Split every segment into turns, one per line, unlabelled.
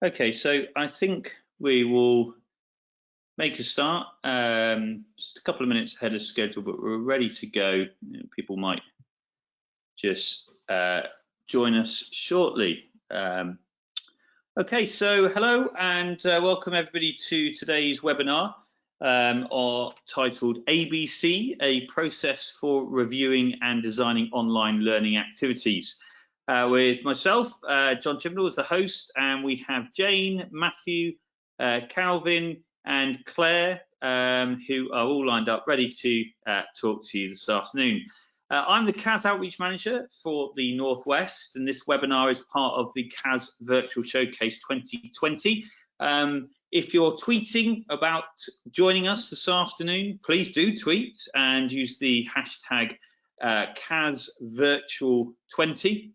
Okay, so I think we will make a start. Just a couple of minutes ahead of schedule, but we're ready to go. People might just join us shortly. Okay, so hello and welcome everybody to today's webinar, titled ABC, a process for reviewing and designing online learning activities. With myself, John Chibnall as the host, and we have Jane, Matthew, Calvin and Claire, who are all lined up ready to talk to you this afternoon. I'm the CAS Outreach Manager for the Northwest, and this webinar is part of the CAS Virtual Showcase 2020. If you're tweeting about joining us this afternoon, please do tweet and use the hashtag CAS Virtual 20.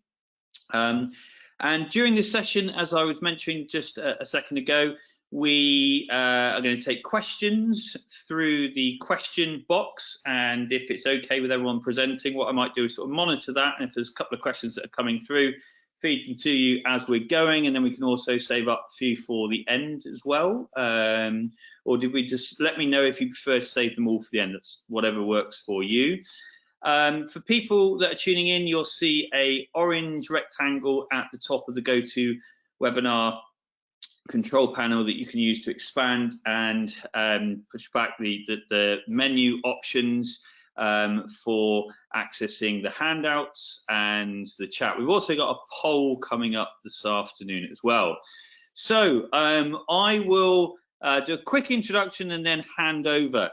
And during this session, as I was mentioning just a second ago, we are going to take questions through the question box, and if it's okay with everyone presenting, what I might do is sort of monitor that, and if there's a couple of questions that are coming through, feed them to you as we're going, and then we can also save up a few for the end as well. Or did we just let me know if you prefer to save them all for the end? That's whatever works for you. For people that are tuning in, you'll see a orange rectangle at the top of the GoToWebinar control panel that you can use to expand and push back the menu options for accessing the handouts and the chat. We've also got a poll coming up this afternoon as well. So I will do a quick introduction and then hand over.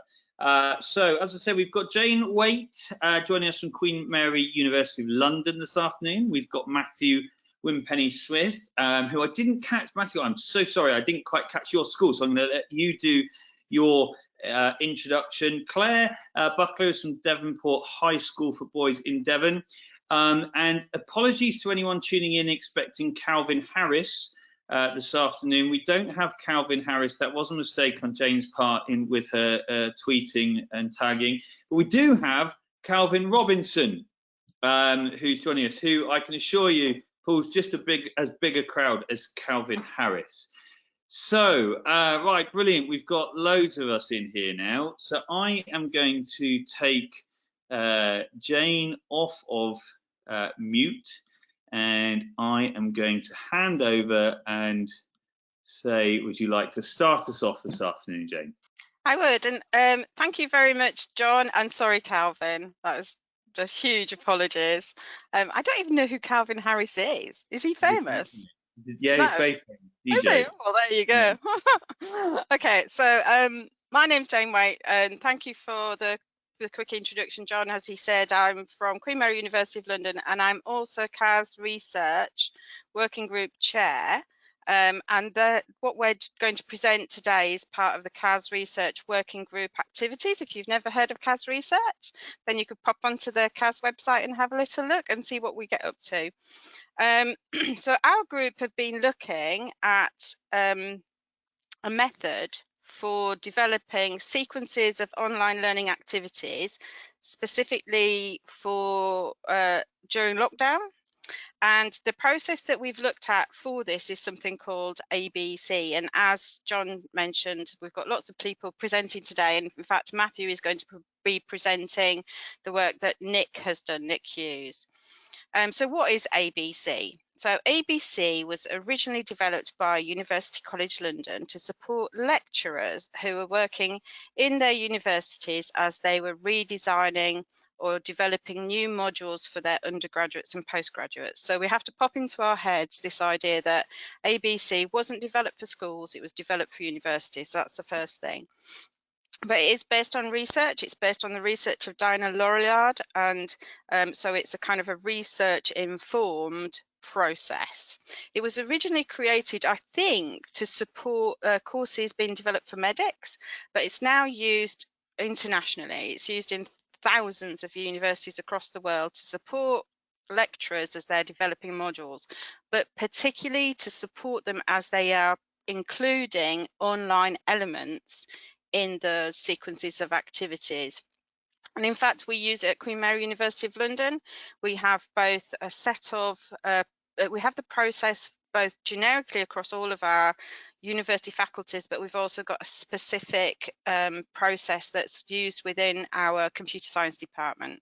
So, as I said, we've got Jane Waite joining us from Queen Mary University of London this afternoon. We've got Matthew Wimpenny-Smith, who I didn't catch. Matthew, I'm so sorry, I didn't quite catch your school, so I'm going to let you do your introduction. Claire Buckler is from Devonport High School for Boys in Devon. And apologies to anyone tuning in expecting Calvin Harris this afternoon. We don't have Calvin Harris. That was a mistake on Jane's part with her tweeting and tagging. But we do have Calvin Robinson, who's joining us, who I can assure you pulls just as big a crowd as Calvin Harris. So, right, brilliant. We've got loads of us in here now. So I am going to take Jane off of mute, and I am going to hand over and say, would you like to start us off this afternoon, Jane?
I would, and thank you very much, John, and sorry, Calvin. That was just huge apologies. I don't even know who Calvin Harris is. Is he famous?
Yeah,
no.
He's very famous.
Is he? Well, there you go. Yeah. Okay, so my name's Jane Waite, and thank you for the quick introduction, John. As he said, I'm from Queen Mary University of London, and I'm also CAS Research Working Group Chair. And what we're going to present today is part of the CAS Research Working Group activities. If you've never heard of CAS Research, then you could pop onto the CAS website and have a little look and see what we get up to. So our group have been looking at a method for developing sequences of online learning activities, specifically for during lockdown. And the process that we've looked at for this is something called ABC. And as John mentioned, we've got lots of people presenting today. And in fact, Matthew is going to be presenting the work that Nick has done, Nick Hughes. So what is ABC? So ABC was originally developed by University College London to support lecturers who were working in their universities as they were redesigning or developing new modules for their undergraduates and postgraduates. So we have to pop into our heads this idea that ABC wasn't developed for schools, it was developed for universities. So that's the first thing. But it is based on research. It's based on the research of Diana Laurillard, and so it's a kind of a research-informed process. It was originally created, I think, to support courses being developed for medics, but it's now used internationally. It's used in thousands of universities across the world to support lecturers as they're developing modules, but particularly to support them as they are including online elements in the sequences of activities. And in fact, we use it at Queen Mary University of London. We have both a set of, we have the process both generically across all of our university faculties, but we've also got a specific process that's used within our computer science department.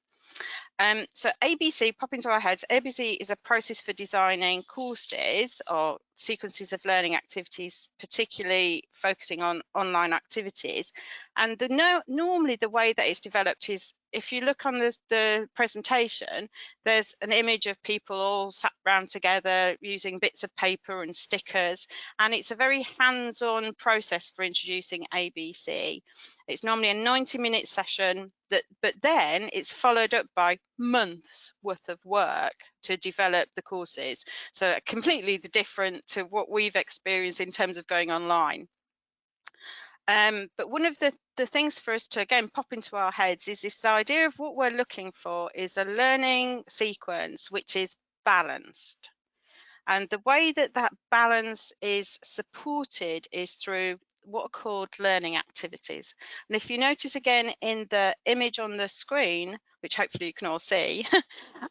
So ABC, pop into our heads, ABC is a process for designing courses or sequences of learning activities, particularly focusing on online activities. And normally the way that it's developed is, if you look on the presentation, there's an image of people all sat around together using bits of paper and stickers, and it's a very hands-on process for introducing ABC. It's normally a 90-minute session, but then it's followed up by months worth of work to develop the courses. So completely different to what we've experienced in terms of going online. But one of the things for us to, again, pop into our heads is this idea of what we're looking for is a learning sequence which is balanced. And the way that that balance is supported is through what are called learning activities. And if you notice again in the image on the screen, which hopefully you can all see,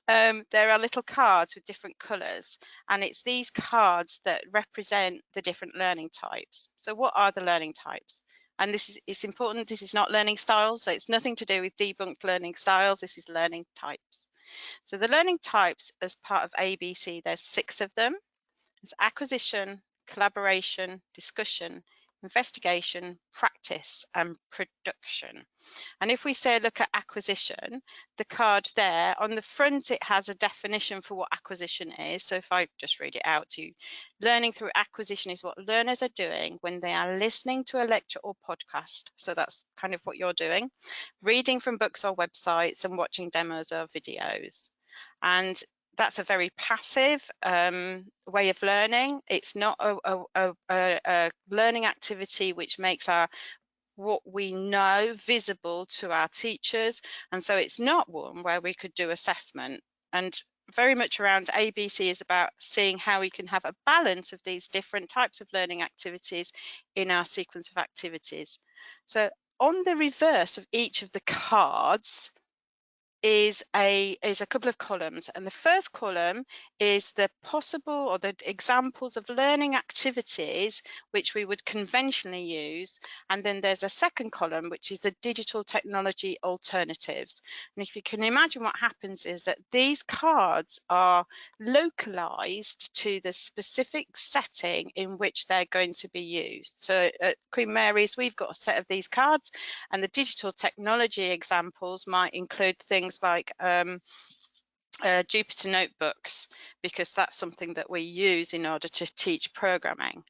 there are little cards with different colours, and it's these cards that represent the different learning types. So what are the learning types? And it's important, this is not learning styles, so it's nothing to do with debunked learning styles, this is learning types. So the learning types as part of ABC, there's 6 of them. There's acquisition, collaboration, discussion, investigation, practice, and production. And if we say look at acquisition, the card there on the front, it has a definition for what acquisition is. So if I just read it out to you, learning through acquisition is what learners are doing when they are listening to a lecture or podcast. So that's kind of what you're doing, reading from books or websites and watching demos or videos. And that's a very passive way of learning. It's not a learning activity which makes what we know visible to our teachers, and so it's not one where we could do assessment. And very much around ABC is about seeing how we can have a balance of these different types of learning activities in our sequence of activities. So on the reverse of each of the cards is a couple of columns, and the first column is the possible or the examples of learning activities which we would conventionally use, and then there's a second column which is the digital technology alternatives. And if you can imagine, what happens is that these cards are localized to the specific setting in which they're going to be used. So at Queen Mary's we've got a set of these cards, and the digital technology examples might include things like Jupyter notebooks, because that's something that we use in order to teach programming.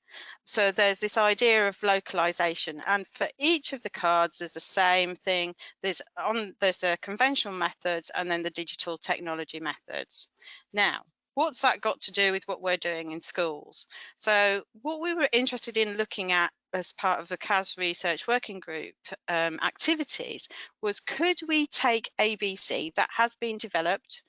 So there's this idea of localization, and for each of the cards there's the same thing. There's the conventional methods and then the digital technology methods. Now, what's that got to do with what we're doing in schools? So what we were interested in looking at as part of the CAS Research Working Group activities was, could we take ABC that has been developed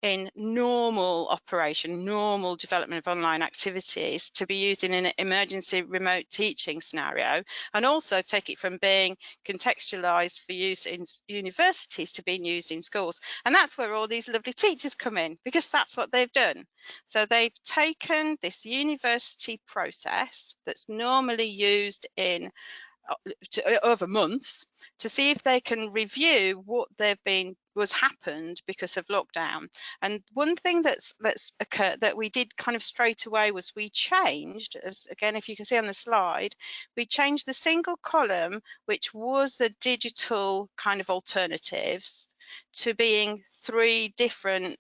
in normal operation, normal development of online activities, to be used in an emergency remote teaching scenario, and also take it from being contextualized for use in universities to being used in schools. And that's where all these lovely teachers come in, because that's what they've done. So they've taken this university process that's normally used in over months to see if they can review what was happened because of lockdown. And one thing that's occurred that we did kind of straight away was we changed, as again if you can see on the slide, we changed the single column which was the digital kind of alternatives to being 3 different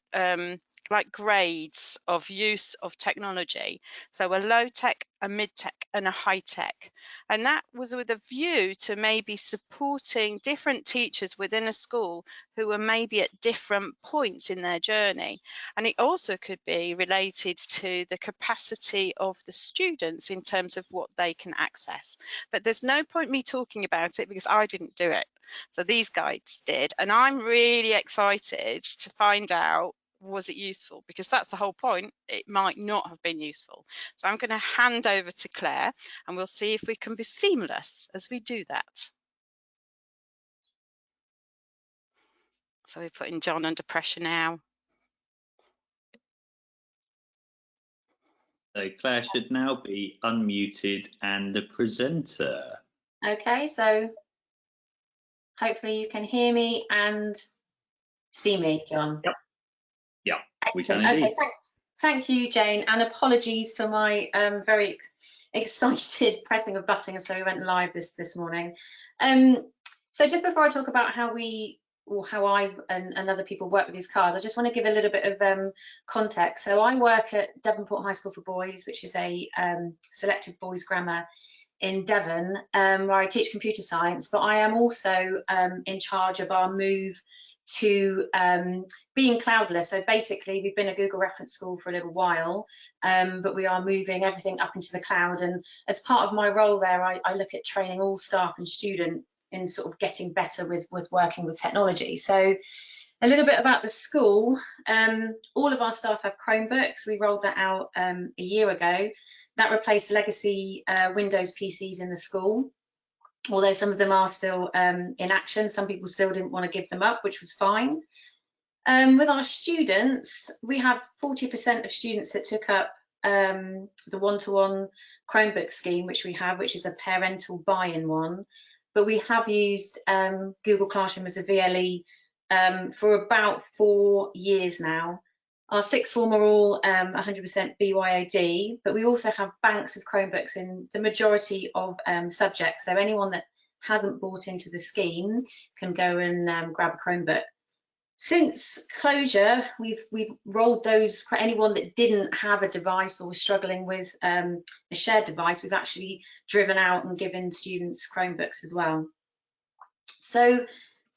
like grades of use of technology. So a low tech, a mid tech, and a high tech. And that was with a view to maybe supporting different teachers within a school who were maybe at different points in their journey. And it also could be related to the capacity of the students in terms of what they can access. But there's no point me talking about it because I didn't do it. So these guys did, and I'm really excited to find out, was it useful? Because that's the whole point. It might not have been useful. So I'm going to hand over to Claire, and we'll see if we can be seamless as we do that. So we're putting John under pressure now.
So Claire should now be unmuted and the presenter.
Okay, so hopefully you can hear me and see me, John.
Yep. Yeah, we can
Excellent.
indeed.
Okay, thanks. Thank you, Jane, and apologies for my very excited pressing of buttons, so we went live this morning. So just before I talk about how I and other people work with these cards, I just want to give a little bit of context. So I work at Devonport High School for Boys, which is a selective boys grammar in Devon, where I teach computer science, but I am also in charge of our move to being cloudless. So basically, we've been a Google reference school for a little while, but we are moving everything up into the cloud. And as part of my role there, I look at training all staff and student in sort of getting better with working with technology. So a little bit about the school. All of our staff have Chromebooks. We rolled that out a year ago. That replaced legacy Windows PCs in the school, although some of them are still in action. Some people still didn't want to give them up, which was fine. With our students, we have 40% of students that took up the one-to-one Chromebook scheme, which we have, which is a parental buy-in one. But we have used Google Classroom as a VLE for about 4 years now. Our sixth form are all 100% BYOD, but we also have banks of Chromebooks in the majority of subjects. So anyone that hasn't bought into the scheme can go and grab a Chromebook. Since closure, we've rolled those for anyone that didn't have a device or was struggling with a shared device. We've actually driven out and given students Chromebooks as well. So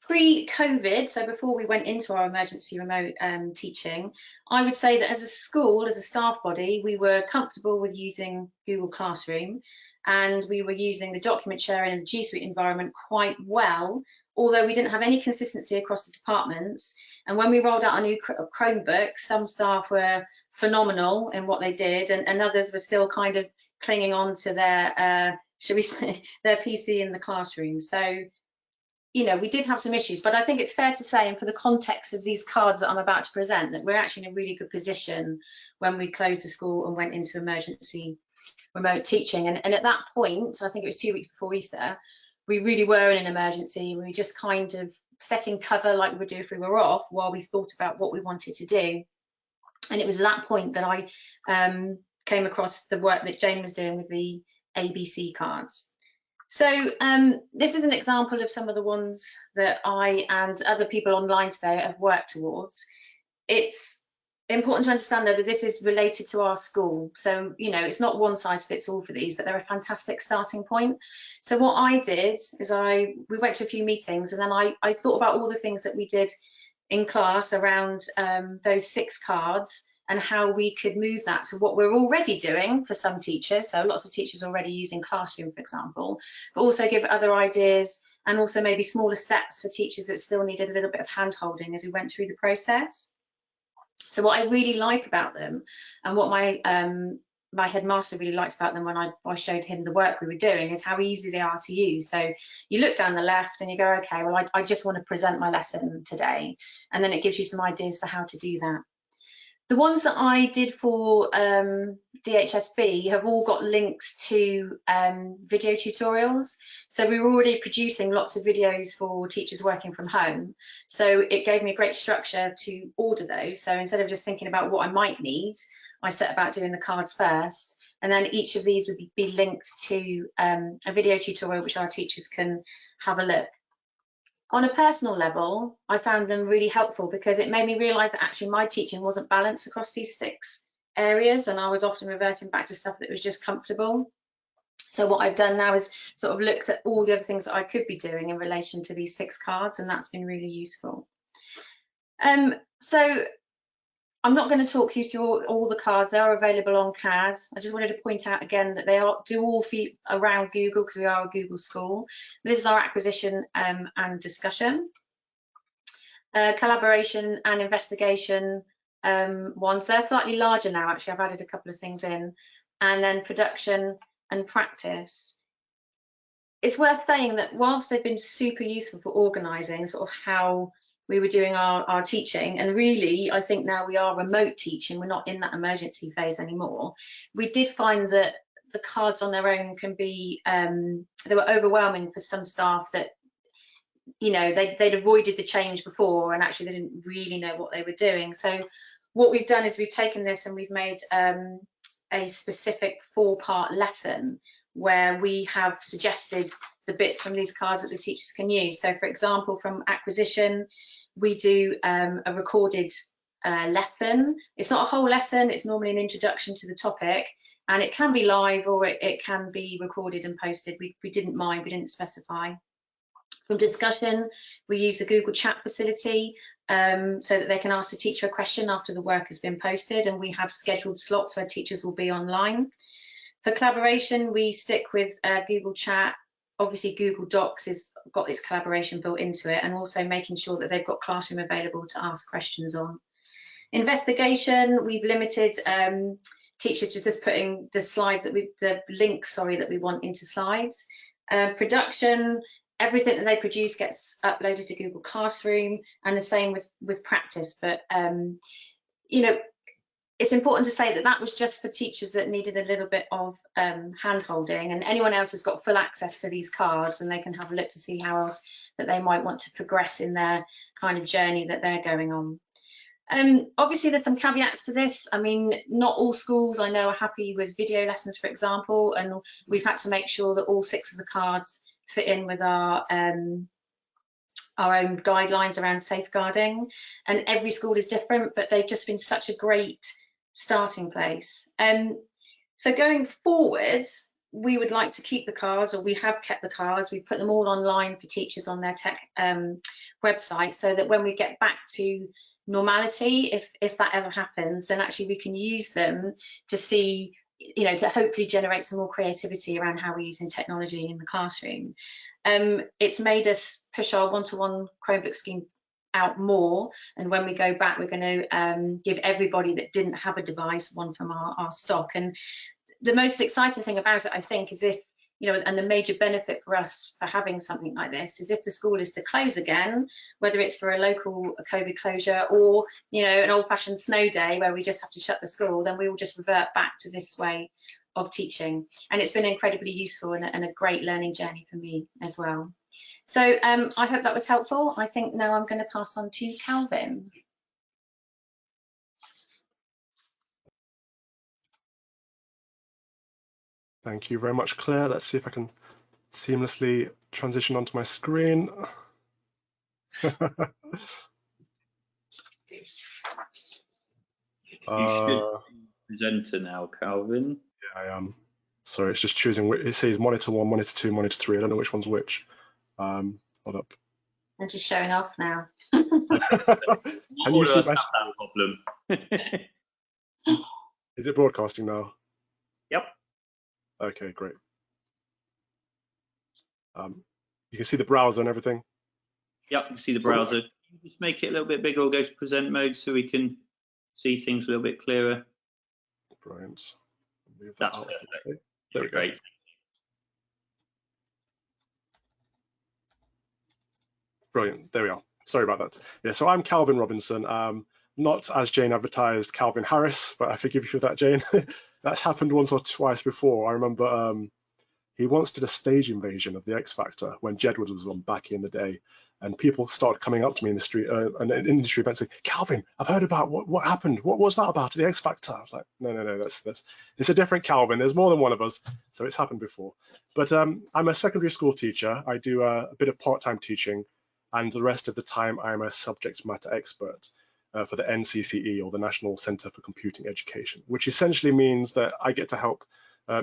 pre-COVID, so before we went into our emergency remote teaching, I would say that as a school, as a staff body, we were comfortable with using Google Classroom, and we were using the document sharing and the G Suite environment quite well, although we didn't have any consistency across the departments. And when we rolled out our new Chromebooks, some staff were phenomenal in what they did, and others were still kind of clinging on to their, should we say, their PC in the classroom. So, you know, we did have some issues, but I think it's fair to say, and for the context of these cards that I'm about to present, that we're actually in a really good position when we closed the school and went into emergency remote teaching. And at that point, I think it was 2 weeks before Easter, we really were in an emergency. We were just kind of setting cover like we would do if we were off, while we thought about what we wanted to do. And it was at that point that I came across the work that Jane was doing with the ABC cards. So this is an example of some of the ones that I and other people online today have worked towards. It's important to understand, though, that this is related to our school. So, you know, it's not one size fits all for these, but they're a fantastic starting point. So what I did is we went to a few meetings, and then I thought about all the things that we did in class around those 6 cards, and how we could move that to what we're already doing for some teachers. So lots of teachers already using Classroom, for example, but also give other ideas, and also maybe smaller steps for teachers that still needed a little bit of hand-holding as we went through the process. So what I really like about them, and what my headmaster really liked about them when I showed him the work we were doing, is how easy they are to use. So you look down the left and you go, okay, well, I just want to present my lesson today. And then it gives you some ideas for how to do that. The ones that I did for DHSB have all got links to video tutorials. So we were already producing lots of videos for teachers working from home. So it gave me a great structure to order those. So instead of just thinking about what I might need, I set about doing the cards first. And then each of these would be linked to a video tutorial which our teachers can have a look. On a personal level, I found them really helpful because it made me realise that actually my teaching wasn't balanced across these 6 areas, and I was often reverting back to stuff that was just comfortable. So what I've done now is sort of looked at all the other things that I could be doing in relation to these 6 cards, and that's been really useful. So I'm not going to talk you through all the cards. They are available on CAS. I just wanted to point out again that they do all feed around Google, because we are a Google school. This is our acquisition and discussion. Collaboration and investigation ones. They're slightly larger now, actually. I've added a couple of things in. And then production and practice. It's worth saying that whilst they've been super useful for organising sort of how we were doing our teaching, and really I think now we are remote teaching, we're not in that emergency phase anymore. We did find that the cards on their own can be they were overwhelming for some staff that, you know, they'd avoided the change before and actually they didn't really know what they were doing. So what we've done is we've taken this and we've made a specific 4-part lesson where we have suggested the bits from these cards that the teachers can use. So for example, from acquisition, we do a recorded lesson. It's not a whole lesson, it's normally an introduction to the topic, and it can be live or it can be recorded and posted. We didn't mind, we didn't specify. From discussion, we use the Google Chat facility so that they can ask the teacher a question after the work has been posted, and we have scheduled slots where teachers will be online. For collaboration, we stick with Google Chat. Obviously, Google Docs has got its collaboration built into it, and also making sure that they've got Classroom available to ask questions on. Investigation, we've limited teachers to just putting the slides that the links, that we want into slides. Production, everything that they produce gets uploaded to Google Classroom, and the same with practice. But you know, it's important to say that that was just for teachers that needed a little bit of hand-holding, and anyone else has got full access to these cards and they can have a look to see how else that they might want to progress in their kind of journey that they're going on. Obviously there's some caveats to this. I mean, not all schools I know are happy with video lessons, for example, and we've had to make sure that all 6 of the cards fit in with our own guidelines around safeguarding, and every school is different, but they've just been such a great starting place. So going forward, we would like to keep the cards, or we have kept the cards. We put them all online for teachers on their tech website, so that when we get back to normality, if that ever happens, then actually we can use them to see, you know, to hopefully generate some more creativity around how we're using technology in the classroom. It's made us push our one-to-one Chromebook scheme out more, and when we go back, we're going to give everybody that didn't have a device one from our stock. And the most exciting thing about it, I think, is if, you know, and the major benefit for us for having something like this is if the school is to close again, whether it's for a local COVID closure or, you know, an old-fashioned snow day where we just have to shut the school, then we will just revert back to this way of teaching. And it's been incredibly useful and a great learning journey for me as well. So I hope that was helpful. I think now I'm going to pass on to Calvin.
Thank you very much, Claire. Let's see if I can seamlessly transition onto my screen.
You should be presenter now, Calvin.
Yeah, I am. Sorry, it's just choosing. It says monitor 1, monitor 2, monitor 3. I don't know which one's which. Hold up.
I'm just showing off now.
Can you see my
problem?
Is it broadcasting now?
Yep.
Okay, great. You can see the browser and everything.
Yep, you can see the browser. Can you just make it a little bit bigger or go to present mode so we can see things a little bit clearer?
Brilliant.
That's perfect.
Okay. There we go.
Great.
Brilliant. There we are. Sorry about that. Yeah, so I'm Calvin Robinson. Not, as Jane advertised, Calvin Harris, but I forgive you for that, Jane. That's happened once or twice before. I remember he once did a stage invasion of the X Factor when Jedward was on back in the day, and people started coming up to me in the street and in industry events saying, Calvin, I've heard about what happened. What was that about at the X Factor? I was like, no, that's it's a different Calvin. There's more than one of us, so it's happened before. But I'm a secondary school teacher. I do a bit of part-time teaching, and the rest of the time I'm a subject matter expert for the NCCE, or the National Centre for Computing Education, which essentially means that I get to help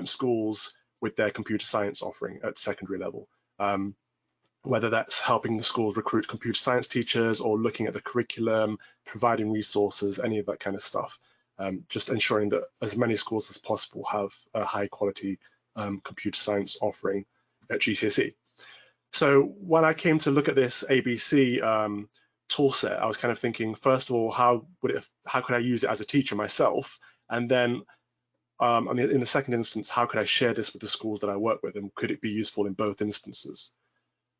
schools with their computer science offering at secondary level, whether that's helping the schools recruit computer science teachers or looking at the curriculum, providing resources, any of that kind of stuff, just ensuring that as many schools as possible have a high quality computer science offering at GCSE. So when I came to look at this ABC toolset, I was kind of thinking, first of all, how could I use it as a teacher myself? And then I mean, in the second instance, how could I share this with the schools that I work with, and could it be useful in both instances?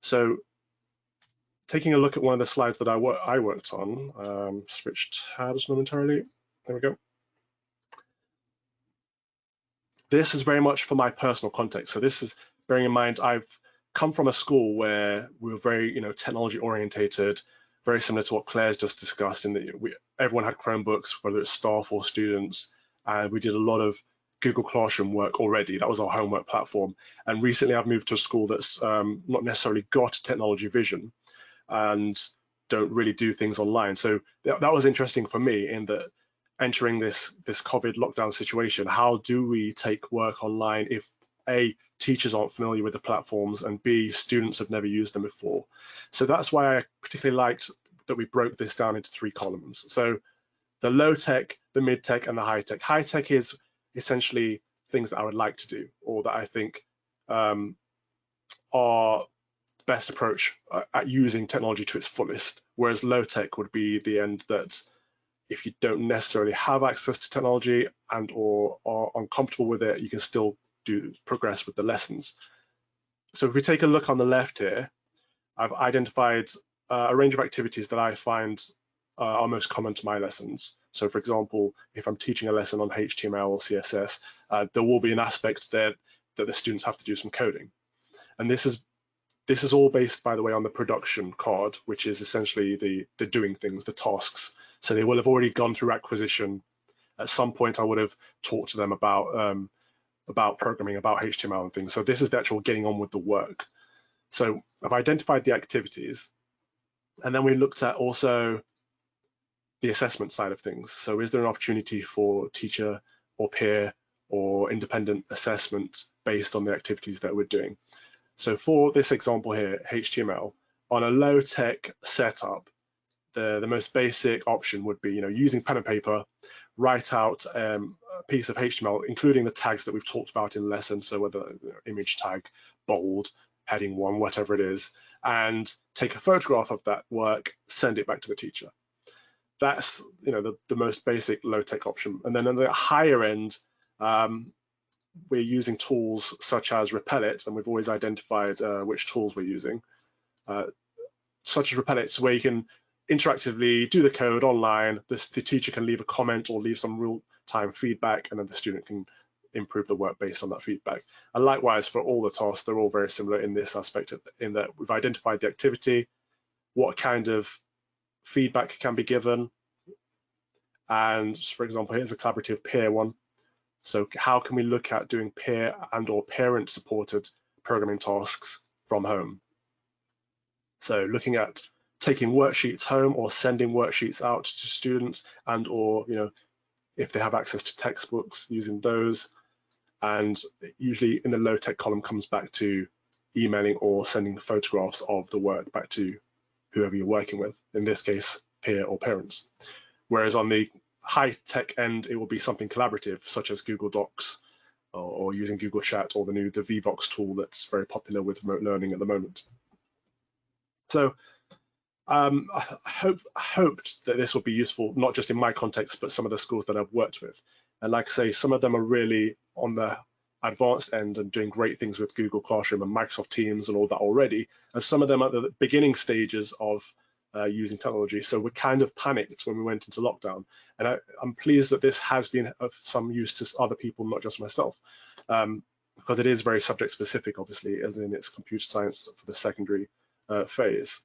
So taking a look at one of the slides that I worked on, switched tabs momentarily. There we go. This is very much for my personal context. So this is bearing in mind I've come from a school where we were very, technology orientated, very similar to what Claire's just discussed. In that everyone had Chromebooks, whether it's staff or students, and we did a lot of Google Classroom work already. That was our homework platform. And recently I've moved to a school that's not necessarily got technology vision and don't really do things online. So that was interesting for me in that entering this COVID lockdown situation, how do we take work online if A, teachers aren't familiar with the platforms, and B, students have never used them before? So that's why I particularly liked that we broke this down into 3 columns. So the low tech, the mid tech, and the high tech. High tech is essentially things that I would like to do, or that I think are the best approach at using technology to its fullest, whereas low tech would be the end that if you don't necessarily have access to technology and or are uncomfortable with it, you can still progress with the lessons. So if we take a look on the left here, I've identified a range of activities that I find are most common to my lessons. So for example, if I'm teaching a lesson on HTML or CSS, there will be an aspect there that the students have to do some coding. And this is all based, by the way, on the production card, which is essentially the doing things, the tasks. So they will have already gone through acquisition. At some point, I would have talked to them about programming, about HTML and things. So this is the actual getting on with the work. So I've identified the activities, and then we looked at also the assessment side of things. So is there an opportunity for teacher or peer or independent assessment based on the activities that we're doing? So for this example here, HTML, on a low tech setup, the most basic option would be, using pen and paper, write out a piece of HTML, including the tags that we've talked about in lessons. So whether image tag, bold, heading 1, whatever it is, and take a photograph of that work, send it back to the teacher. That's the most basic low tech option. And then on the higher end, we're using tools such as Repellit, and we've always identified which tools we're using, such as Repellit, where you can interactively do the code online. The teacher can leave a comment or leave some real-time feedback, and then the student can improve the work based on that feedback. And likewise, for all the tasks, they're all very similar in this aspect, in that we've identified the activity, what kind of feedback can be given, and for example, here's a collaborative peer one. So how can we look at doing peer and or parent supported programming tasks from home? So looking at taking worksheets home or sending worksheets out to students, and or if they have access to textbooks, using those. And usually in the low tech column comes back to emailing or sending photographs of the work back to whoever you're working with, in this case peer or parents. Whereas on the high tech end, it will be something collaborative, such as Google Docs or using Google Chat, or the Vbox tool that's very popular with remote learning at the moment. So I hoped that this would be useful, not just in my context, but some of the schools that I've worked with. And like I say, some of them are really on the advanced end and doing great things with Google Classroom and Microsoft Teams and all that already. And some of them are at the beginning stages of using technology. So we kind of panicked when we went into lockdown. And I'm pleased that this has been of some use to other people, not just myself, because it is very subject specific, obviously, as in it's computer science for the secondary phase.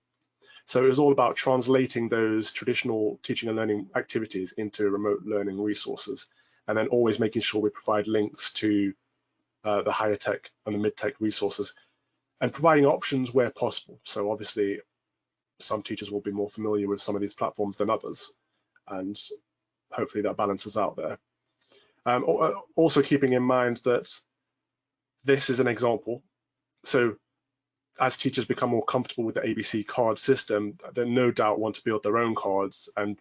So it was all about translating those traditional teaching and learning activities into remote learning resources, and then always making sure we provide links to the higher tech and the mid-tech resources, and providing options where possible. So obviously, some teachers will be more familiar with some of these platforms than others, and hopefully that balances out there. Also keeping in mind that this is an example. So as teachers become more comfortable with the ABC card system, they no doubt want to build their own cards and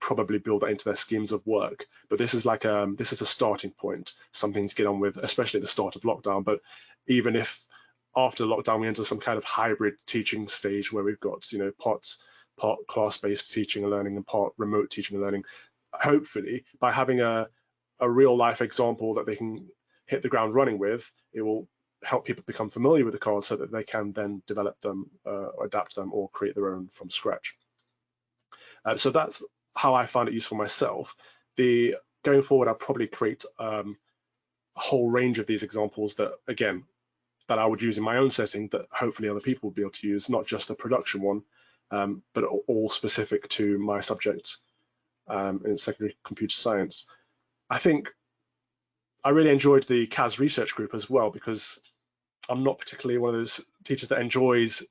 probably build that into their schemes of work. But this is like this is a starting point, something to get on with, especially at the start of lockdown. But even if after lockdown we enter some kind of hybrid teaching stage where we've got part class-based teaching and learning and part remote teaching and learning, hopefully by having a real life example that they can hit the ground running with, it will help people become familiar with the cards so that they can then develop them, or adapt them, or create their own from scratch. So that's how I find it useful myself. Going forward, I'll probably create a whole range of these examples that, again, that I would use in my own setting that hopefully other people would be able to use, not just a production one, but all specific to my subject in secondary computer science. I think I really enjoyed the CAS research group as well, because I'm not particularly one of those teachers that enjoys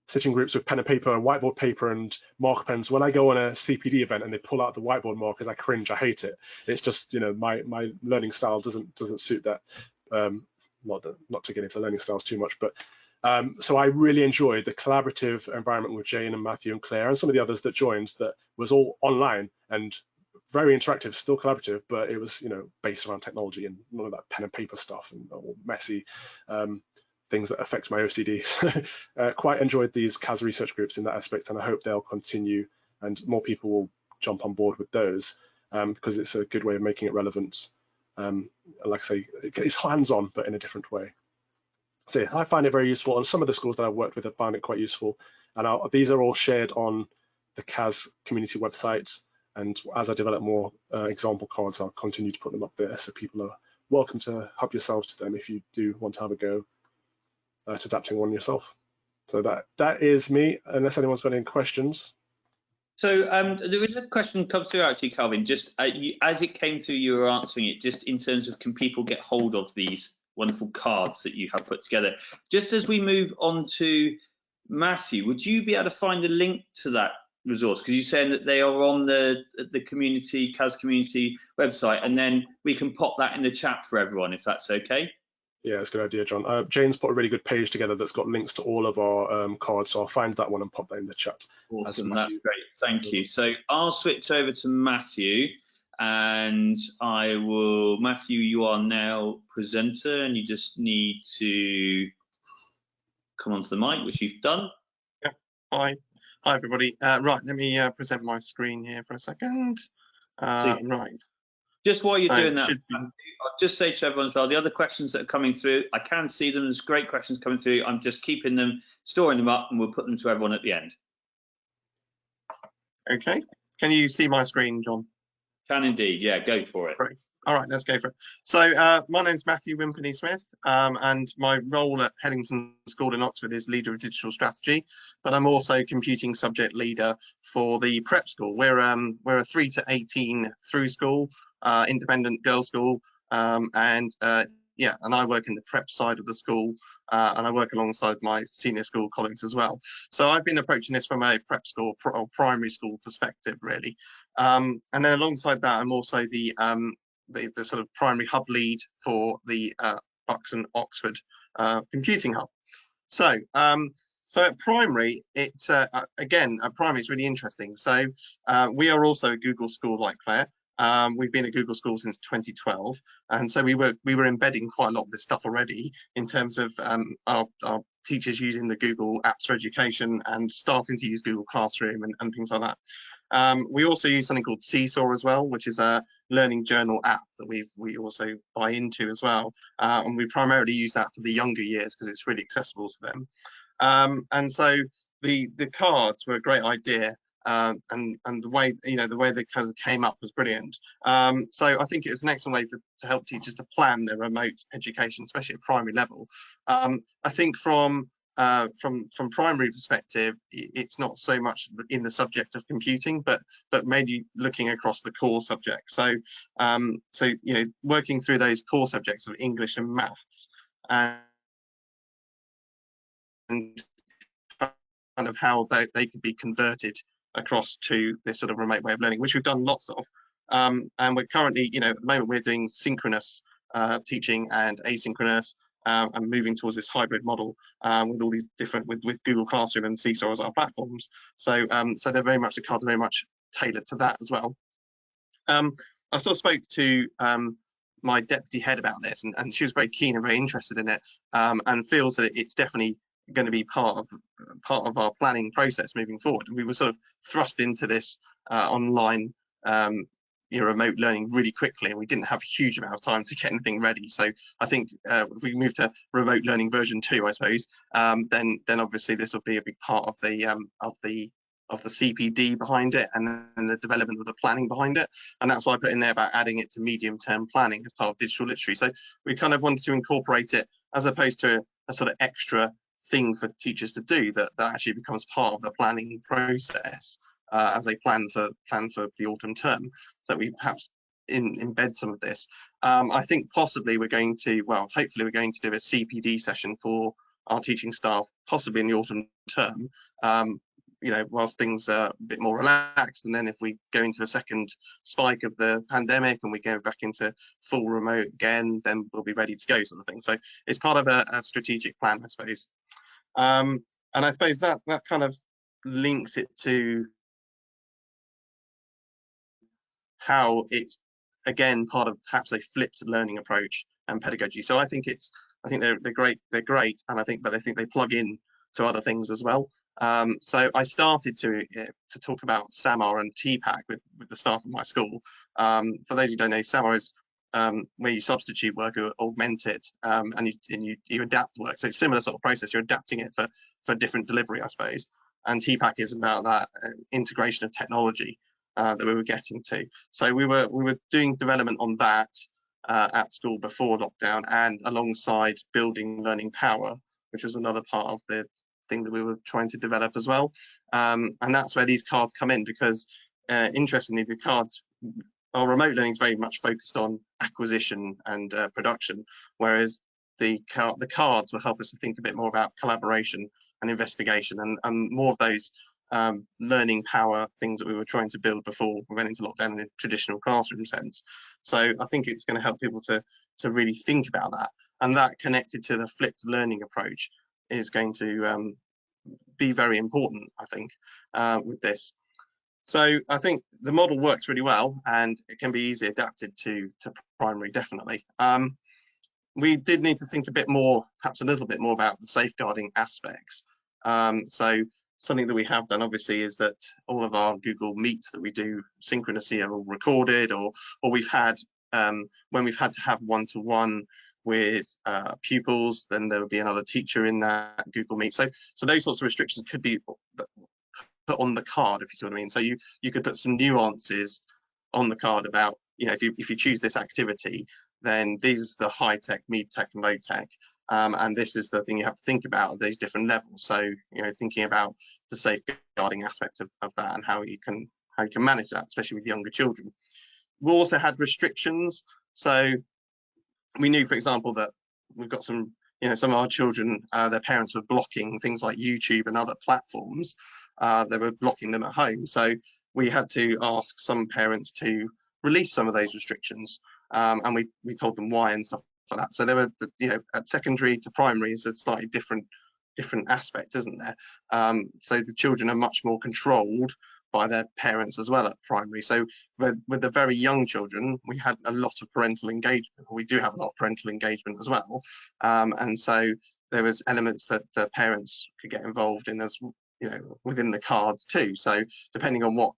sitting groups with pen and paper and whiteboard paper and marker pens. When I go on a CPD event and they pull out the whiteboard markers, I cringe. I hate it. It's just, you know, my learning style doesn't suit that. Not to get into learning styles too much, but so I really enjoyed the collaborative environment with Jane and Matthew and Claire and some of the others that joined, that was all online and very interactive, still collaborative, but it was, you know, based around technology and none of that pen and paper stuff and all messy things that affect my OCD. So quite enjoyed these CAS research groups in that aspect, and I hope they'll continue and more people will jump on board with those, because it's a good way of making it relevant. Like I say, it's hands-on, but in a different way. So yeah, I find it very useful, and some of the schools that I've worked with have found it quite useful. And these are all shared on the CAS community website. And as I develop more example cards, I'll continue to put them up there, so people are welcome to help yourselves to them if you do want to have a go at adapting one yourself. So that is me, unless anyone's got any questions.
So there is a question come through actually, Calvin, just as it came through, you were answering it, just in terms of can people get hold of these wonderful cards that you have put together. Just as we move on to Matthew, would you be able to find a link to that resource? Because you're saying that they are on the community, CAS community website, and then we can pop that in the chat for everyone, if that's okay.
Yeah, it's a good idea, John. Jane's put a really good page together that's got links to all of our cards, so I'll find that one and pop that in the chat.
Awesome, that's great, thank you. So I'll switch over to Matthew, and I will, Matthew, you are now presenter, and you just need to come onto the mic, which you've done.
Yeah, hi everybody. Right, let me present my screen here for a second. Right.
Just while you're doing that, I'll just say to everyone as well, the other questions that are coming through, I can see them, there's great questions coming through. I'm just keeping them, storing them up, and we'll put them to everyone at the end.
Okay, can you see my screen, John?
Can indeed, yeah, go for it.
Great. All right, let's go for it. So my name's Matthew Wimperney-Smith, and my role at Headington School in Oxford is Leader of Digital Strategy, but I'm also Computing Subject Leader for the Prep School. We're a 3 to 18 through school, independent girls' school, and I work in the prep side of the school, and I work alongside my senior school colleagues as well. So I've been approaching this from a prep school or primary school perspective, really. And then alongside that, I'm also the sort of primary hub lead for the Bucks and Oxford Computing Hub. So at primary, it's again, at primary is really interesting. So we are also a Google school like Claire. We've been at Google School since 2012, and so we were embedding quite a lot of this stuff already in terms of our teachers using the Google Apps for Education and starting to use Google Classroom and things like that. We also use something called Seesaw as well, which is a learning journal app that we also buy into as well, and we primarily use that for the younger years because it's really accessible to them. And so the cards were a great idea. And the way they kind of came up was brilliant. So I think it was an excellent way to help teachers to plan their remote education, especially at primary level. I think from primary perspective, it's not so much in the subject of computing, but maybe looking across the core subjects. So working through those core subjects of English and maths, and kind of how they could be converted across to this sort of remote way of learning, which we've done lots of. And we're currently, at the moment, we're doing synchronous teaching and asynchronous, and moving towards this hybrid model with all these different, with Google Classroom and Seesaw as our platforms. So they're very much, the cards are very much tailored to that as well. I sort of spoke to my deputy head about this, and she was very keen and very interested in it, and feels that it's definitely going to be part of our planning process moving forward. And we were sort of thrust into this online remote learning really quickly, and we didn't have a huge amount of time to get anything ready. So I think if we move to remote learning version 2, I suppose, then obviously this will be a big part of the CPD behind it, and the development of the planning behind it. And that's why I put in there about adding it to medium-term planning as part of digital literacy. So we kind of wanted to incorporate it as opposed to a sort of extra thing for teachers to do, that actually becomes part of the planning process as they plan for the autumn term. So we perhaps embed some of this. I think possibly we're going to, well, hopefully we're going to do a CPD session for our teaching staff, possibly in the autumn term, you know, whilst things are a bit more relaxed. And then if we go into a second spike of the pandemic and we go back into full remote again, then we'll be ready to go, sort of thing. So it's part of a strategic plan, I suppose. And I suppose that kind of links it to how it's, again, part of perhaps a flipped learning approach and pedagogy. So I think they're great, and I think they plug in to other things as well. So I started to talk about SAMR and TPAC with the staff of my school. For those who don't know, SAMR is where you substitute work or augment it, and you adapt work. So it's a similar sort of process. You're adapting it for different delivery, I suppose. And TPAC is about that integration of technology that we were getting to. So we were doing development on that at school before lockdown, and alongside building learning power, which was another part of the thing that we were trying to develop as well. And that's where these cards come in, because interestingly, the cards, our remote learning is very much focused on acquisition and production, whereas the cards will help us to think a bit more about collaboration and investigation, and more of those learning power things that we were trying to build before we went into lockdown in a traditional classroom sense. So I think it's going to help people to really think about that, and that connected to the flipped learning approach is going to be very important, I think, with this. So I think the model works really well, and it can be easily adapted to primary, definitely. We did need to think a bit more, perhaps a little bit more, about the safeguarding aspects. So something that we have done, obviously, is that all of our Google Meets that we do synchronously are all recorded, or we've had, when we've had to have one-to-one with pupils, then there would be another teacher in that Google Meet. So those sorts of restrictions could be put on the card, if you see what I mean. So you could put some nuances on the card about, you know, if you choose this activity, then this is the high tech, mid tech, and low tech, and this is the thing you have to think about at those different levels. So, you know, thinking about the safeguarding aspect of that, and how you can manage that, especially with younger children. We also had restrictions. So we knew, for example, that we've got some, you know, some of our children, their parents were blocking things like YouTube and other platforms. They were blocking them at home. So we had to ask some parents to release some of those restrictions, and we told them why and stuff like that. So there were, you know, at secondary to primary is a slightly different aspect, isn't there? So the children are much more controlled by their parents as well at primary. So with the very young children, we had a lot of parental engagement. We do have a lot of parental engagement as well, and so there was elements that the parents could get involved in, as you know, within the cards too. So depending on what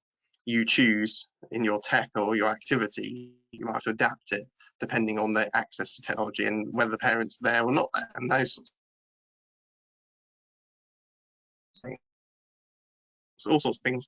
you choose in your tech or your activity, you might have to adapt it depending on the access to technology and whether the parents are there or not there, and those sorts of things. So all sorts of things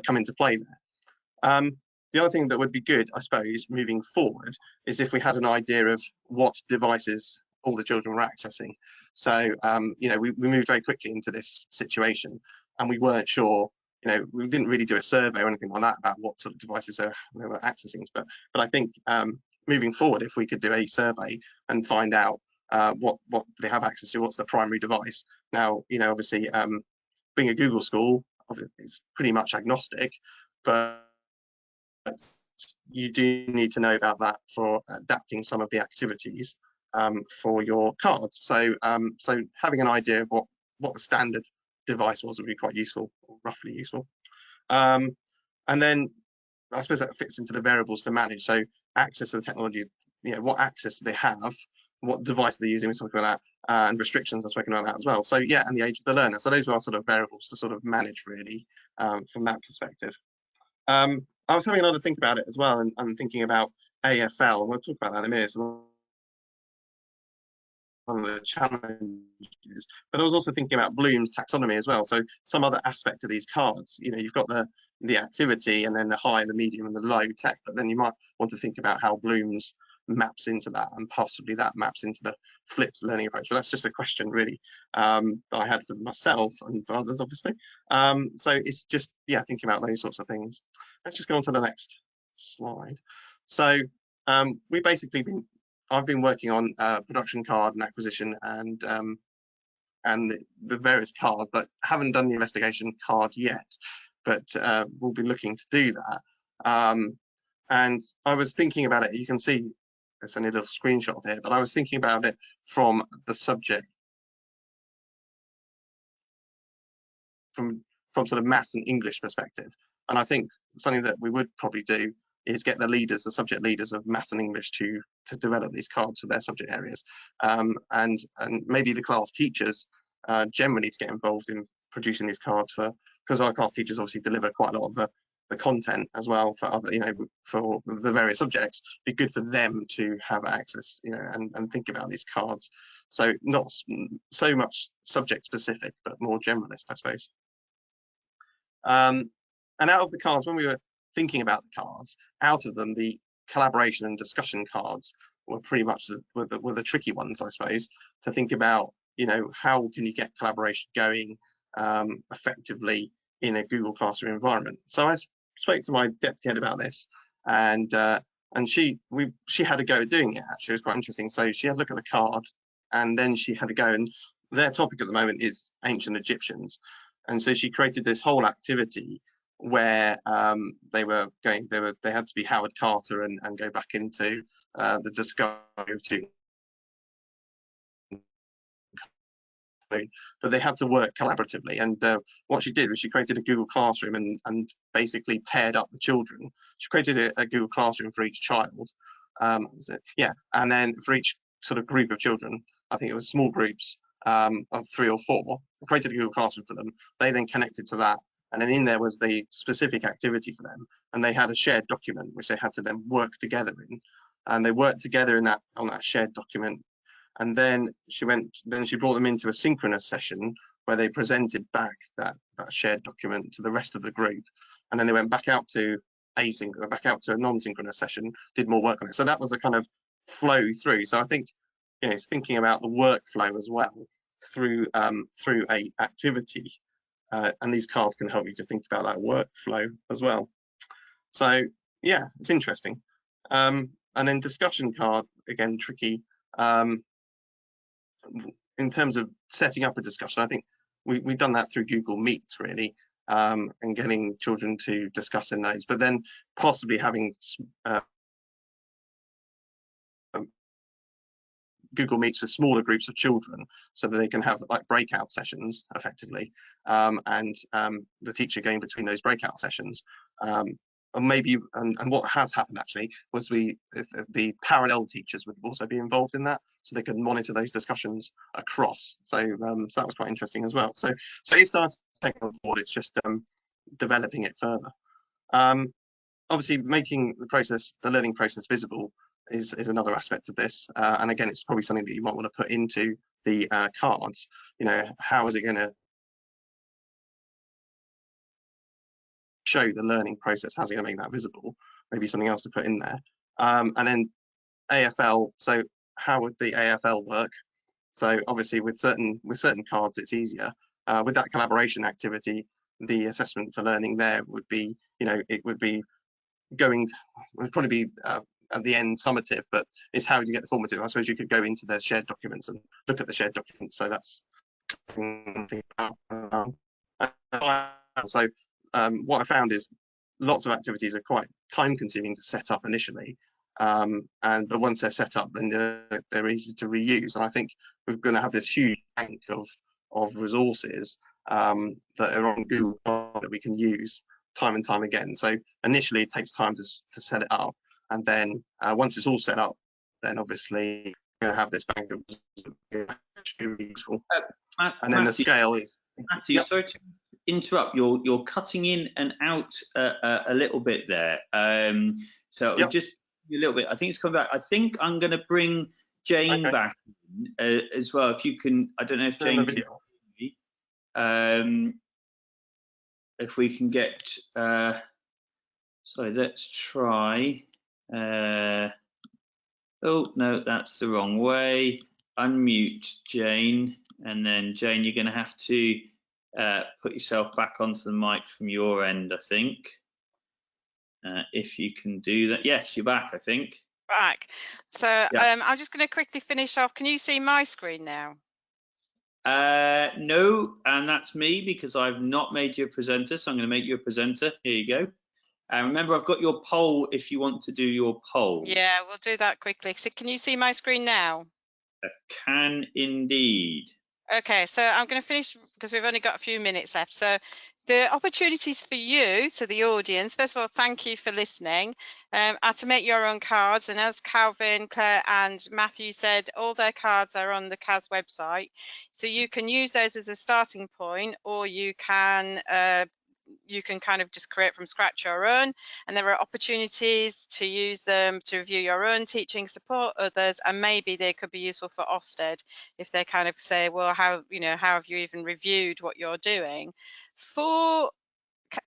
come into play there. The other thing that would be good, I suppose, moving forward, is if we had an idea of what devices all the children were accessing. So, you know, we moved very quickly into this situation, and we weren't sure, you know, we didn't really do a survey or anything like that about what sort of devices they were accessing. But I think moving forward, if we could do a survey and find out what they have access to, what's the primary device. Now, you know, obviously, being a Google school, it's pretty much agnostic, but you do need to know about that for adapting some of the activities for your cards. So so having an idea of what the standard device was would be quite useful, or roughly useful. And then I suppose that fits into the variables to manage. So access to the technology, you know, what access do they have, what device they're using, we're talking about that, and restrictions, I've spoken about that as well. So yeah, and the age of the learner. So those are our sort of variables to sort of manage, really, from that perspective. I was having another think about it as well, and I'm thinking about AFL, and we'll talk about that in a minute. So one of the challenges, but I was also thinking about Bloom's taxonomy as well. So some other aspect of these cards, you know, you've got the activity and then the high, the medium and the low tech, but then you might want to think about how Bloom's maps into that, and possibly that maps into the flipped learning approach. But that's just a question really that I had for myself and for others, obviously. So it's just, yeah, thinking about those sorts of things. Let's just go on to the next slide. So we basically I've been working on production card and acquisition and the various cards, but haven't done the investigation card yet. But we'll be looking to do that. And I was thinking about it. You can see there's only a little screenshot here, but I was thinking about it from the subject, from sort of maths and English perspective. And I think something that we would probably do is get the leaders, the subject leaders of maths and English to develop these cards for their subject areas. And maybe the class teachers generally to get involved in producing these cards because our class teachers obviously deliver quite a lot of the content as well for other, you know, for the various subjects. It'd be good for them to have access, you know, and think about these cards. So not so much subject specific, but more generalist, I suppose. And out of the cards, when we were thinking about the cards, out of them, the collaboration and discussion cards were pretty much were the tricky ones, I suppose, to think about, you know, how can you get collaboration going effectively in a Google Classroom environment. So I spoke to my deputy head about this, and she had a go at doing it. Actually, it was quite interesting. So she had a look at the card, and then she had a go, and their topic at the moment is ancient Egyptians, and so she created this whole activity where they had to be Howard Carter and go back into the discovery of but they had to work collaboratively. And what she did was she created a Google Classroom and basically paired up the children. She created a Google Classroom for each child. And then for each sort of group of children, I think it was small groups of 3 or 4, created a Google Classroom for them. They then connected to that. And then in there was the specific activity for them. And they had a shared document, which they had to then work together in. And they worked together in on that shared document. And then she brought them into a synchronous session where they presented back that shared document to the rest of the group. And then they went back out to a non-synchronous session, did more work on it. So that was a kind of flow through. So I think, you know, it's thinking about the workflow as well through a activity. And these cards can help you to think about that workflow as well. So yeah, it's interesting. And then discussion card, again, tricky. In terms of setting up a discussion, I think we've done that through Google Meets really, and getting children to discuss in those, but then possibly having Google Meets with smaller groups of children so that they can have like breakout sessions effectively, and the teacher going between those breakout sessions. And maybe, and what has happened actually was the parallel teachers would also be involved in that, so they could monitor those discussions across. So, so that was quite interesting as well. So it started taking on board. It's just developing it further. Obviously, making the learning process visible is another aspect of this. And again, it's probably something that you might want to put into the cards. You know, how is it going to show the learning process? How's it going to make that visible? Maybe something else to put in there. And then AFL. So how would the AFL work? So obviously with certain cards, it's easier. With that collaboration activity, the assessment for learning there would be, you know, it would probably be at the end summative, but it's how you get the formative. I suppose you could go into the shared documents and look at the shared documents. So that's something about. So what I found is lots of activities are quite time consuming to set up initially, but once they're set up, then they're easy to reuse. And I think we're going to have this huge bank of resources that are on Google that we can use time and time again. So initially it takes time to set it up, and then once it's all set up, then obviously we're going to have this bank of really useful. And then Matthew, the scale is
Matthew, sorry interrupt. You're cutting in and out a little bit there. So
Yep.
just a little bit. I think it's coming back. I think I'm going to bring Jane back in, as well. If you can, I don't know if Jane can hear me. If we can get. Sorry, let's try. Oh no, that's the wrong way. Unmute Jane, and then Jane, you're going to have to put yourself back onto the mic from your end, I think. If you can do that. Yes, you're back, I think.
Back. So
yeah.
I'm just going to quickly finish off. Can you see my screen now?
No, and that's me because I've not made you a presenter, so I'm going to make you a presenter. Here you go. Remember, I've got your poll if you want to do your poll.
Yeah, we'll do that quickly. So can you see my screen now?
I can indeed.
Okay, so I'm going to finish because we've only got a few minutes left. So the opportunities for you, so the audience, first of all, thank you for listening, are to make your own cards. And as Calvin, Claire and Matthew said, all their cards are on the CAS website. So you can use those as a starting point, or you can kind of just create from scratch your own, and there are opportunities to use them to review your own teaching, support others, and maybe they could be useful for Ofsted if they kind of say, well, how have you even reviewed what you're doing? For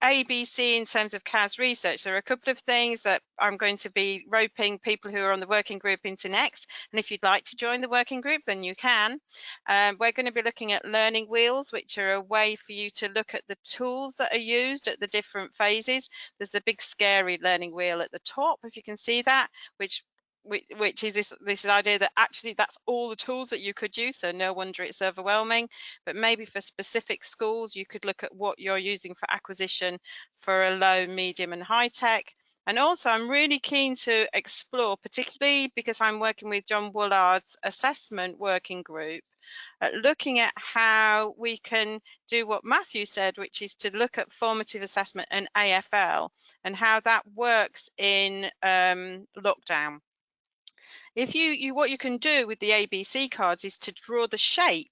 ABC in terms of CAS research, there are a couple of things that I'm going to be roping people who are on the working group into next, and if you'd like to join the working group, then you can. We're going to be looking at learning wheels, which are a way for you to look at the tools that are used at the different phases. There's a big scary learning wheel at the top, if you can see that, which is this idea that actually that's all the tools that you could use, so no wonder it's overwhelming. But maybe for specific schools, you could look at what you're using for acquisition for a low, medium and high tech. And also I'm really keen to explore, particularly because I'm working with John Woolard's assessment working group, looking at how we can do what Matthew said, which is to look at formative assessment and AFL and how that works in lockdown. If what you can do with the ABC cards is to draw the shape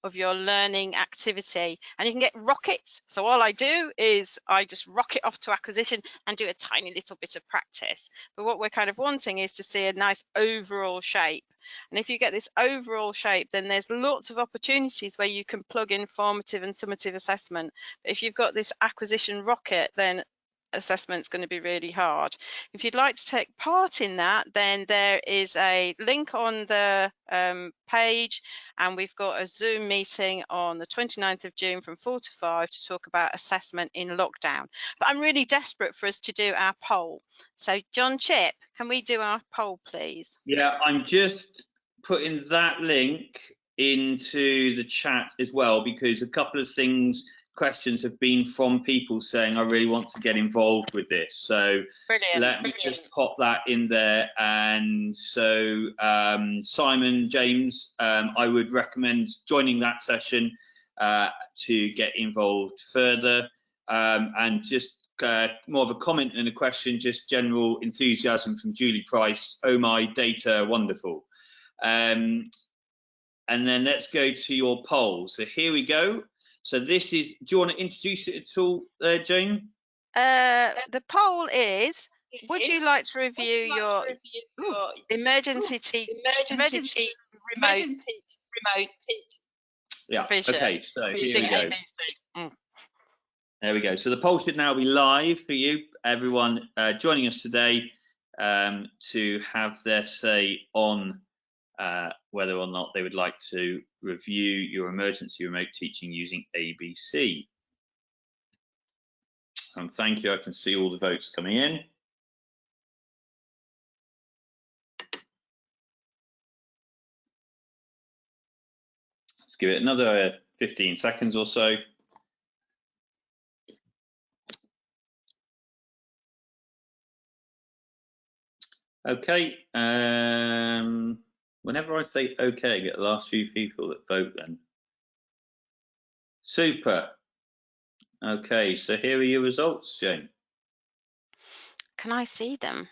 of your learning activity, and you can get rockets. So all I do is I just rocket off to acquisition and do a tiny little bit of practice. But what we're kind of wanting is to see a nice overall shape. And if you get this overall shape, then there's lots of opportunities where you can plug in formative and summative assessment. But if you've got this acquisition rocket, then assessment's going to be really hard. If you'd like to take part in that, then there is a link on the page, and we've got a Zoom meeting on the 29th of June from 4 to 5 to talk about assessment in lockdown. But I'm really desperate for us to do our poll. So John Chip, can we do our poll, please?
Yeah, I'm just putting that link into the chat as well, because a couple of questions have been from people saying I really want to get involved with this, so let me just pop that in there. And so Simon, James, I would recommend joining that session to get involved further, and just more of a comment and a question, just general enthusiasm from Julie Price. Oh my, data wonderful. And then let's go to your poll. So here we go. So this is, do you want to introduce it at all, Jane?
The poll is, would you like to review your emergency remote teach?
Yeah,
provision?
Okay, so here we go. There we go. So the poll should now be live for you, everyone joining us today, to have their say on whether or not they would like to review your emergency remote teaching using ABC. And thank you, I can see all the votes coming in. Let's give it another 15 seconds or so. Okay, whenever I say okay, I get the last few people that vote then. Super. Okay, so here are your results, Jane.
Can I see them?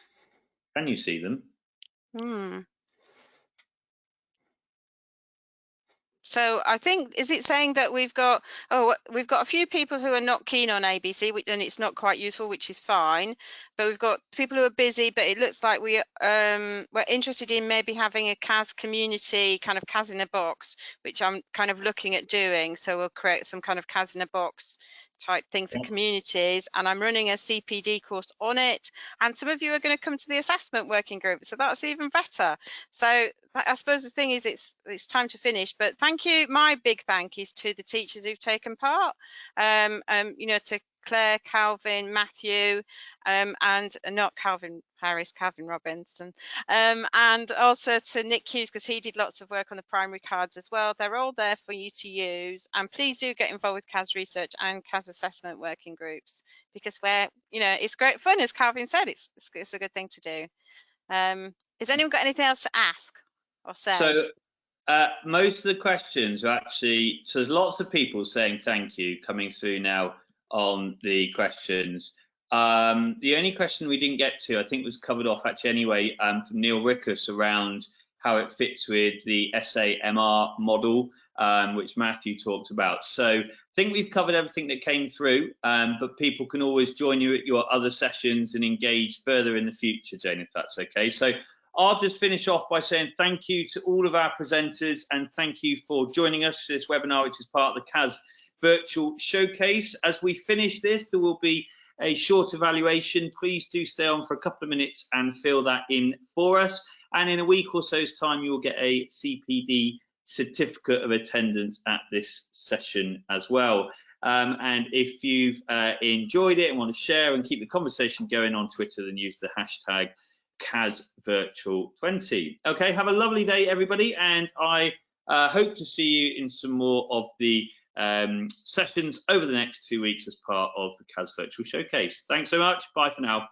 Can you see them?
So I think, is it saying that we've got a few people who are not keen on ABC, and it's not quite useful, which is fine, but we've got people who are busy, but it looks like we're interested in maybe having a CAS community, kind of CAS in a box, which I'm kind of looking at doing. So we'll create some kind of CAS in a box type thing for communities, and I'm running a CPD course on it, and some of you are going to come to the assessment working group, so that's even better. So I suppose the thing is, it's time to finish, but thank you. My big thank is to the teachers who've taken part, you know, to Claire, Calvin, Matthew, and not Calvin Harris, Calvin Robinson, and also to Nick Hughes, because he did lots of work on the primary cards as well. They're all there for you to use, and please do get involved with CAS research and CAS assessment working groups, because you know, it's great fun. As Calvin said, it's a good thing to do. Has anyone got anything else to ask or say?
So most of the questions are actually, so there's lots of people saying thank you coming through now on the questions. The only question we didn't get to, I think, was covered off actually anyway, from Neil Rickus around how it fits with the SAMR model, which Matthew talked about. So I think we've covered everything that came through, but people can always join you at your other sessions and engage further in the future, Jane, if that's okay. So I'll just finish off by saying thank you to all of our presenters, and thank you for joining us for this webinar, which is part of the CAS Virtual Showcase. As we finish this, there will be a short evaluation. Please do stay on for a couple of minutes and fill that in for us. And in a week or so's time, you will get a CPD certificate of attendance at this session as well. And if you've enjoyed it and want to share and keep the conversation going on Twitter, then use the hashtag CAS Virtual 20. Okay, have a lovely day, everybody, and I hope to see you in some more of the sessions over the next 2 weeks as part of the CAS Virtual Showcase. Thanks so much. Bye for now.